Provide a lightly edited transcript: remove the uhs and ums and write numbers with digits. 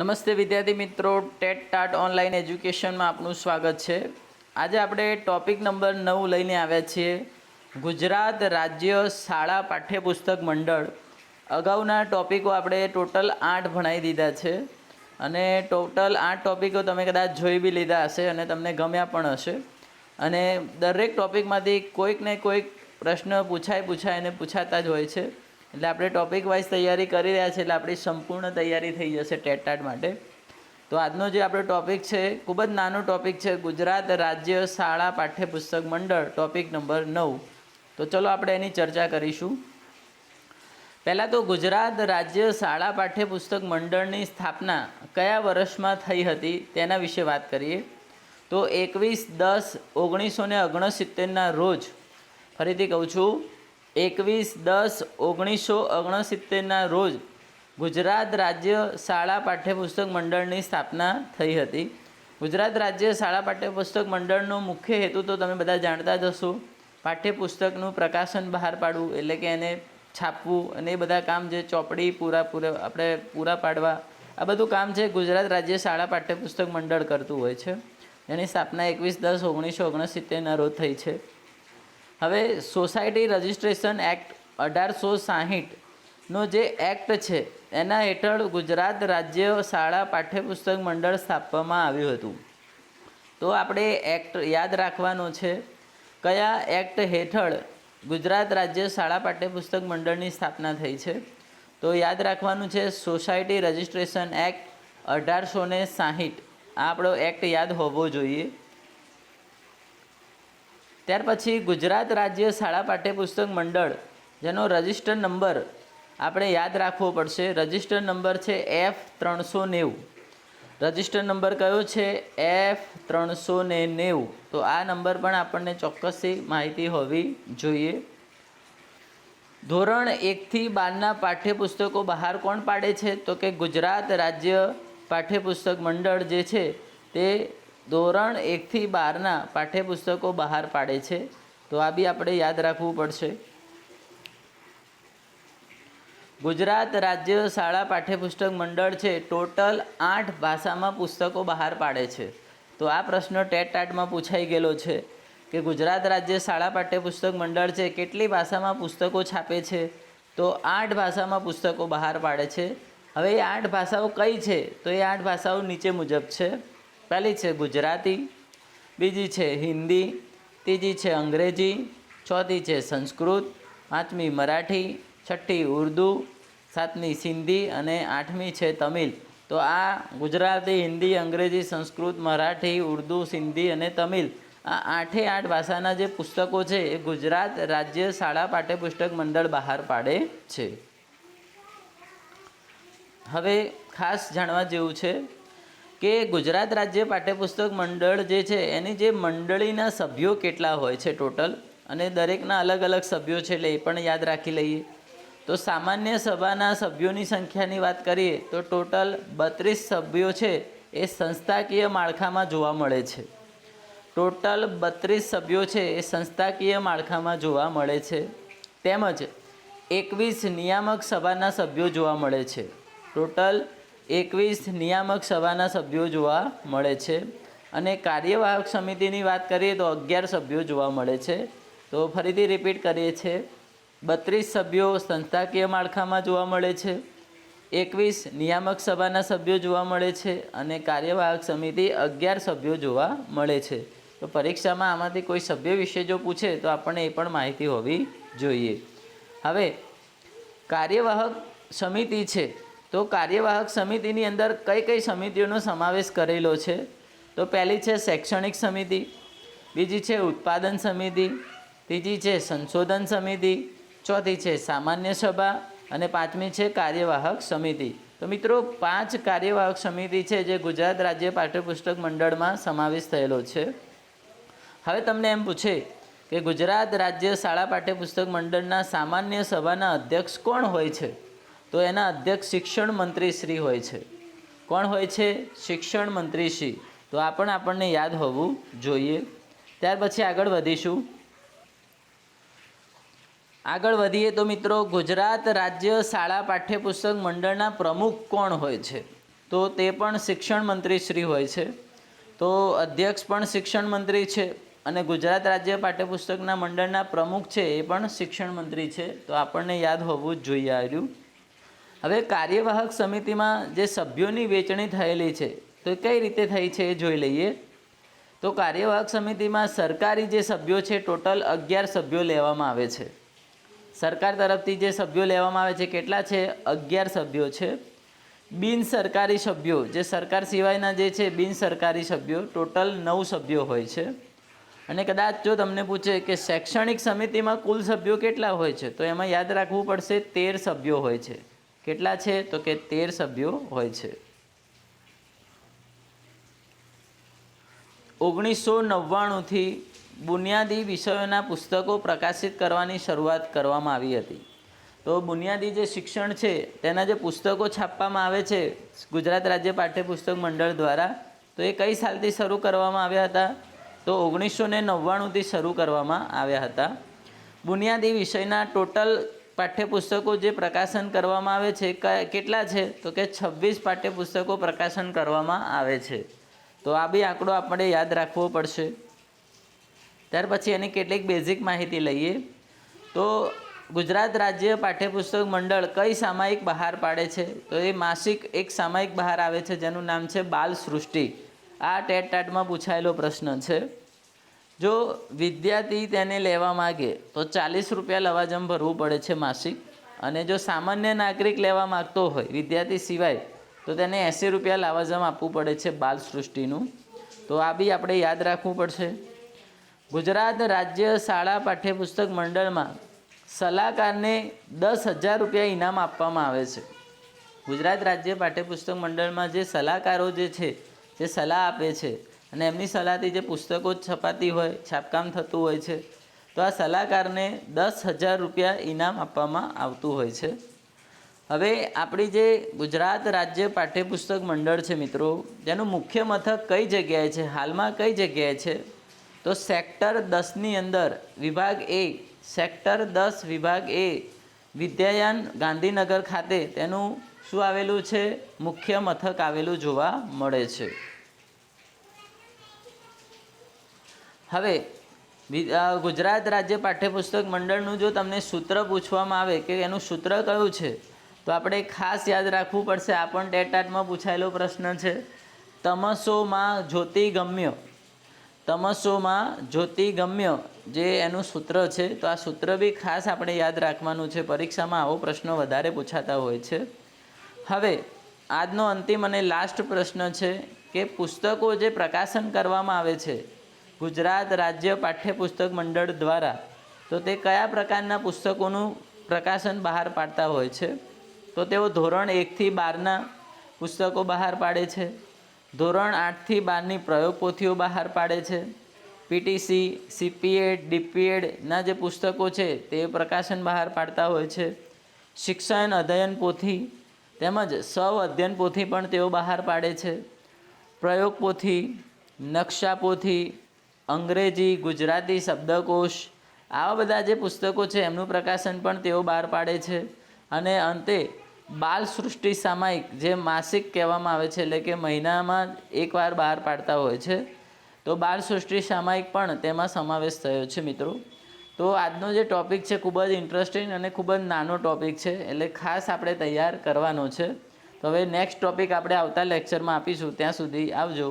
નમસ્તે વિદ્યાર્થી મિત્રો, ટેટ ટાટ ઓનલાઈન એજ્યુકેશનમાં આપનું સ્વાગત છે। આજે આપણે ટોપિક નંબર 9 લઈને આવ્યા છીએ, ગુજરાત રાજ્ય શાળા પાઠ્યપુસ્તક મંડળ। અગાઉના ટોપિકો આપણે ટોટલ 8 ભણાવી દીધા છે અને ટોટલ 8 ટોપિકો તમે કદાચ જોઈ બી લીધા હશે અને તમને ગમ્યા પણ હશે અને દરેક ટોપિકમાંથી કોઈક ને કોઈક પ્રશ્ન પૂછાય અને પૂછાતા જ હોય છે। એટલે આપણે ટોપિક વાઇઝ તૈયારી કરી રહ્યા છીએ, એટલે આપણી સંપૂર્ણ તૈયારી થઈ જશે ટેટ ટાટ માટે। તો આજનો જે આપણો ટોપિક છે ખૂબ જ નાનો ટોપિક છે, ગુજરાત રાજ્ય શાળા પાઠ્યપુસ્તક મંડળ, ટોપિક નંબર 9। તો ચલો આપણે એની ચર્ચા કરીશું। પહેલાં તો ગુજરાત રાજ્ય શાળા પાઠ્યપુસ્તક મંડળની સ્થાપના કયા વર્ષમાં થઈ હતી તેના વિશે વાત કરીએ। તો 21/10/1969ના રોજ, ફરીથી કહું છું, 21/10/1969ના રોજ ગુજરાત રાજ્ય શાળા પાઠ્યપુસ્તક મંડળની સ્થાપના થઈ હતી। ગુજરાત રાજ્ય શાળા પાઠ્યપુસ્તક મંડળનો મુખ્ય હેતુ તો તમે બધા જાણતા જ હશો, પાઠ્યપુસ્તકનું પ્રકાશન બહાર પાડવું, એટલે કે એને છાપવું અને એ બધા કામ, જે ચોપડી આપણે પૂરા પાડવા, આ બધું કામ છે ગુજરાત રાજ્ય શાળા પાઠ્યપુસ્તક મંડળ કરતું હોય છે। એની સ્થાપના 21/10/1969ના રોજ થઈ છે। હવે સોસાયટી રજિસ્ટ્રેશન એક્ટ 1860નો જે એક્ટ છે એના હેઠળ ગુજરાત રાજ્ય શાળા પાઠ્યપુસ્તક મંડળ સ્થાપવામાં આવ્યું હતું। તો આપણે એક્ટ યાદ રાખવાનો છે, કયા એક્ટ હેઠળ ગુજરાત રાજ્ય શાળા પાઠ્યપુસ્તક મંડળની સ્થાપના થઈ છે। તો યાદ રાખવાનું છે સોસાયટી રજિસ્ટ્રેશન એક્ટ 1860, આ આપણો એક્ટ યાદ હોવો જોઈએ। ત્યાર પછી ગુજરાત રાજ્ય શાળા પાઠ્યપુસ્તક મંડળ, જેનો રજિસ્ટર નંબર આપણે યાદ રાખવો પડશે। રજિસ્ટર નંબર છે F390। રજિસ્ટર નંબર કયો છે? F390। તો આ નંબર પણ આપણને ચોક્કસથી માહિતી હોવી જોઈએ। ધોરણ 1થી 12ના પાઠ્યપુસ્તકો બહાર કોણ પાડે છે? તો કે ગુજરાત રાજ્ય પાઠ્યપુસ્તક મંડળ જે છે તે ધોરણ 1થી 12ના પાઠ્યપુસ્તકો બહાર પાડે છે। તો આ બી આપણે યાદ રાખવું પડશે। ગુજરાત રાજ્ય શાળા પાઠ્યપુસ્તક મંડળ છે ટોટલ 8 ભાષામાં પુસ્તકો બહાર પાડે છે। તો આ પ્રશ્ન ટેટ ટાટમાં પૂછાઈ ગયેલો છે કે ગુજરાત રાજ્ય શાળા પાઠ્યપુસ્તક મંડળ છે કેટલી ભાષામાં પુસ્તકો છાપે છે? તો 8 ભાષામાં પુસ્તકો બહાર પાડે છે। હવે એ 8 ભાષાઓ કઈ છે? તો એ 8 ભાષાઓ નીચે મુજબ છે। પહેલી છે ગુજરાતી, બીજી છે હિન્દી, ત્રીજી છે અંગ્રેજી, ચોથી છે સંસ્કૃત, પાંચમી મરાઠી, છઠ્ઠી ઉર્દૂ, સાતમી સિંધી અને આઠમી છે તમિલ। તો આ ગુજરાતી, હિન્દી, અંગ્રેજી, સંસ્કૃત, મરાઠી, ઉર્દૂ, સિંધી અને તમિલ, આ 8 ભાષાના જે પુસ્તકો છે એ ગુજરાત રાજ્ય શાળા પાઠ્યપુસ્તક મંડળ બહાર પાડે છે। હવે ખાસ જાણવા જેવું છે કે ગુજરાત રાજ્ય પાઠ્યપુસ્તક મંડળ જે છે એની જે મંડળીના સભ્યો કેટલા હોય છે ટોટલ, અને દરેકના અલગ અલગ સભ્યો છે, એટલે એ પણ યાદ રાખી લઈએ। તો સામાન્ય સભાના સભ્યોની સંખ્યાની વાત કરીએ તો ટોટલ 32 સભ્યો છે એ સંસ્થાકીય માળખામાં જોવા મળે છે। ટોટલ 32 સભ્યો છે એ સંસ્થાકીય માળખામાં જોવા મળે છે, તેમજ 21 નિયામક સભાના સભ્યો જોવા મળે છે। ટોટલ 21 નિયામક સભાના સભ્યો જોવા મળે છે અને કાર્યવાહક સમિતિની વાત કરીએ તો 11 સભ્યો જોવા મળે છે। તો ફરીથી રિપીટ કરીએ છીએ, 32 સભ્યો સંસ્થાકીય માળખામાં જોવા મળે છે, 21 નિયામક સભાના સભ્યો જોવા મળે છે અને કાર્યવાહક સમિતિ 11 સભ્યો જોવા મળે છે। તો પરીક્ષામાં આમાંથી કોઈ સભ્ય વિશે જો પૂછે તો આપણને એ પણ માહિતી હોવી જોઈએ। હવે કાર્યવાહક સમિતિ છે, તો કાર્યવાહક સમિતિની અંદર કઈ કઈ સમિતિઓનો સમાવેશ કરેલો છે? તો પહેલી છે શૈક્ષણિક સમિતિ, બીજી છે ઉત્પાદન સમિતિ, ત્રીજી છે સંશોધન સમિતિ, ચોથી છે સામાન્ય સભા અને પાંચમી છે કાર્યવાહક સમિતિ। તો મિત્રો 5 કાર્યવાહક સમિતિ છે જે ગુજરાત રાજ્ય પાઠ્યપુસ્તક મંડળમાં સમાવેશ થયેલો છે। હવે તમને એમ પૂછે કે ગુજરાત રાજ્ય શાળા પાઠ્યપુસ્તક મંડળના સામાન્ય સભાના અધ્યક્ષ કોણ હોય છે? તો એના અધ્યક્ષ શિક્ષણ મંત્રી શ્રી હોય છે। કોણ હોય છે? શિક્ષણ મંત્રી શ્રી। તો આ પણ આપણને યાદ હોવું જોઈએ। ત્યાર પછી આગળ વધીશું। આગળ વધીએ તો મિત્રો ગુજરાત રાજ્ય શાળા પાઠ્યપુસ્તક મંડળના પ્રમુખ કોણ હોય છે? તો તે પણ શિક્ષણ મંત્રી શ્રી હોય છે. તો અધ્યક્ષ પણ શિક્ષણ મંત્રી છે અને ગુજરાત રાજ્ય પાઠ્યપુસ્તકના મંડળના પ્રમુખ છે એ પણ શિક્ષણ મંત્રી છે. તો આપણને યાદ હોવું જ જોઈએ આવ્યું. હવે કાર્યવાહક સમિતિમાં જે સભ્યોની વહેંચણી થયેલી છે તો કઈ રીતે થઈ છે એ જોઈ લઈએ. તો કાર્યવાહક સમિતિમાં સરકારી જે સભ્યો છે ટોટલ 11 સભ્યો લેવામાં આવે છે. સરકાર તરફથી જે સભ્યો લેવામાં આવે છે કેટલા છે? 11 સભ્યો છે. બિન સરકારી સભ્યો જે સરકાર સિવાયના જે છે બિન સરકારી સભ્યો ટોટલ 9 સભ્યો હોય છે. અને કદાચ જો તમને પૂછે કે શૈક્ષણિક સમિતિમાં કુલ સભ્યો કેટલા હોય છે તો એમાં યાદ રાખવું પડશે 13 સભ્યો હોય છે. કેટલા છે? તો કે 13 સભ્યો હોય છે. 1999થી બુનિયાદી વિષયોના પુસ્તકો પ્રકાશિત કરવાની શરૂઆત કરવામાં આવી હતી. તો બુનિયાદી જે શિક્ષણ છે તેના જે પુસ્તકો છાપવામાં આવે છે ગુજરાત રાજ્ય પાઠ્યપુસ્તક મંડળ દ્વારા, તો એ કઈ સાલથી શરૂ કરવામાં આવ્યા હતા? તો 1999થી શરૂ કરવામાં આવ્યા હતા. બુનિયાદી વિષયના ટોટલ પાઠ્યપુસ્તકો જે પ્રકાશન કરવામાં આવે છે કેટલા છે? તો કે 26 પાઠ્યપુસ્તકો પ્રકાશન કરવામાં આવે છે. તો આ બી આંકડો આપણે યાદ રાખવો પડશે. ત્યાર પછી એની કેટલીક બેઝિક માહિતી લઈએ. તો ગુજરાત રાજ્ય પાઠ્યપુસ્તક મંડળ કઈ સામાયિક બહાર પાડે છે? તો એ માસિક એક સામાયિક બહાર આવે છે જેનું નામ છે બાલ સૃષ્ટિ. આ ટેટટાટમાં પૂછાયેલો પ્રશ્ન છે. જો વિદ્યાર્થી તેને લેવા માગે તો 40 રૂપિયા લવાજમ ભરવું પડે છે માસિક. અને જો સામાન્ય નાગરિક લેવા માગતો હોય વિદ્યાર્થી સિવાય તો તેને 80 રૂપિયા લવાજમ આપવું પડે છે બાલ સૃષ્ટિનું. તો આ બી આપણે યાદ રાખવું પડશે. ગુજરાત રાજ્ય શાળા પાઠ્યપુસ્તક મંડળમાં સલાહકારને 10,000 રૂપિયા ઇનામ આપવામાં આવે છે. ગુજરાત રાજ્ય પાઠ્યપુસ્તક મંડળમાં જે સલાહકારો જે છે જે સલાહ આપે છે અને એમની સલાહથી જે પુસ્તકો છપાતી હોય છાપકામ થતું હોય છે તો આ સલાહકારને 10,000 રૂપિયા ઇનામ આપવામાં આવતું હોય છે. હવે આપણી જે ગુજરાત રાજ્ય પાઠ્યપુસ્તક મંડળ છે મિત્રો, જેનું મુખ્ય મથક કઈ જગ્યાએ છે, હાલમાં કઈ જગ્યાએ છે? તો સેક્ટર 10ની અંદર વિભાગ એ, સેક્ટર 10 વિભાગ એ વિદ્યાયાન ગાંધીનગર ખાતે તેનું શું આવેલું છે? મુખ્ય મથક આવેલું જોવા મળે છે. હવે ગુજરાત રાજ્ય પાઠ્યપુસ્તક મંડળનું જો તમને સૂત્ર પૂછવામાં આવે કે એનું સૂત્ર કયું છે તો આપણે ખાસ યાદ રાખવું પડશે. આ પણ ટેટટાટમાં પૂછાયેલો પ્રશ્ન છે. તમસોમાં જ્યોતિગમ્ય, તમસોમાં જ્યોતિગમ્ય જે એનું સૂત્ર છે. તો આ સૂત્ર બી ખાસ આપણે યાદ રાખવાનું છે. પરીક્ષામાં આવો પ્રશ્નો વધારે પૂછાતા હોય છે. હવે આજનો અંતિમ અને લાસ્ટ પ્રશ્ન છે કે પુસ્તકો જે પ્રકાશન કરવામાં આવે છે ગુજરાત રાજ્ય પાઠ્યપુસ્તક મંડળ દ્વારા, તો તે કયા પ્રકારના પુસ્તકોનું પ્રકાશન બહાર પાડતા હોય છે? તો તેઓ ધોરણ 1થી 12ના પુસ્તકો બહાર પાડે છે. ધોરણ 8થી 12ની પ્રયોગ પોથીઓ બહાર પાડે છે. પીટીસી, સીપીએડ, ડીપીએડના જે પુસ્તકો છે તે પ્રકાશન બહાર પાડતા હોય છે. શિક્ષણ અધ્યયન પોથી તેમજ સૌ અધ્યયન પોથી પણ તેઓ બહાર પાડે છે. પ્રયોગ પોથી, નકશા પોથી, અંગ્રેજી ગુજરાતી શબ્દકોશ, આવા બધા જે પુસ્તકો છે એમનું પ્રકાશન પણ તેઓ બહાર પાડે છે. અને અંતે બાલ સૃષ્ટિ સામાયિક જે માસિક કહેવામાં આવે છે, એટલે કે મહિનામાં એકવાર બહાર પાડતા હોય છે. તો બાલ સૃષ્ટિ સામાયિક પણ તેમાં સમાવેશ થયો છે મિત્રો. તો આજનો જે ટૉપિક છે ખૂબ જ ઇન્ટરેસ્ટિંગ અને ખૂબ જ નાનો ટૉપિક છે, એટલે ખાસ આપણે તૈયાર કરવાનો છે. તો હવે નેક્સ્ટ ટૉપિક આપણે આવતા લેક્ચરમાં આપીશું. ત્યાં સુધી આવજો.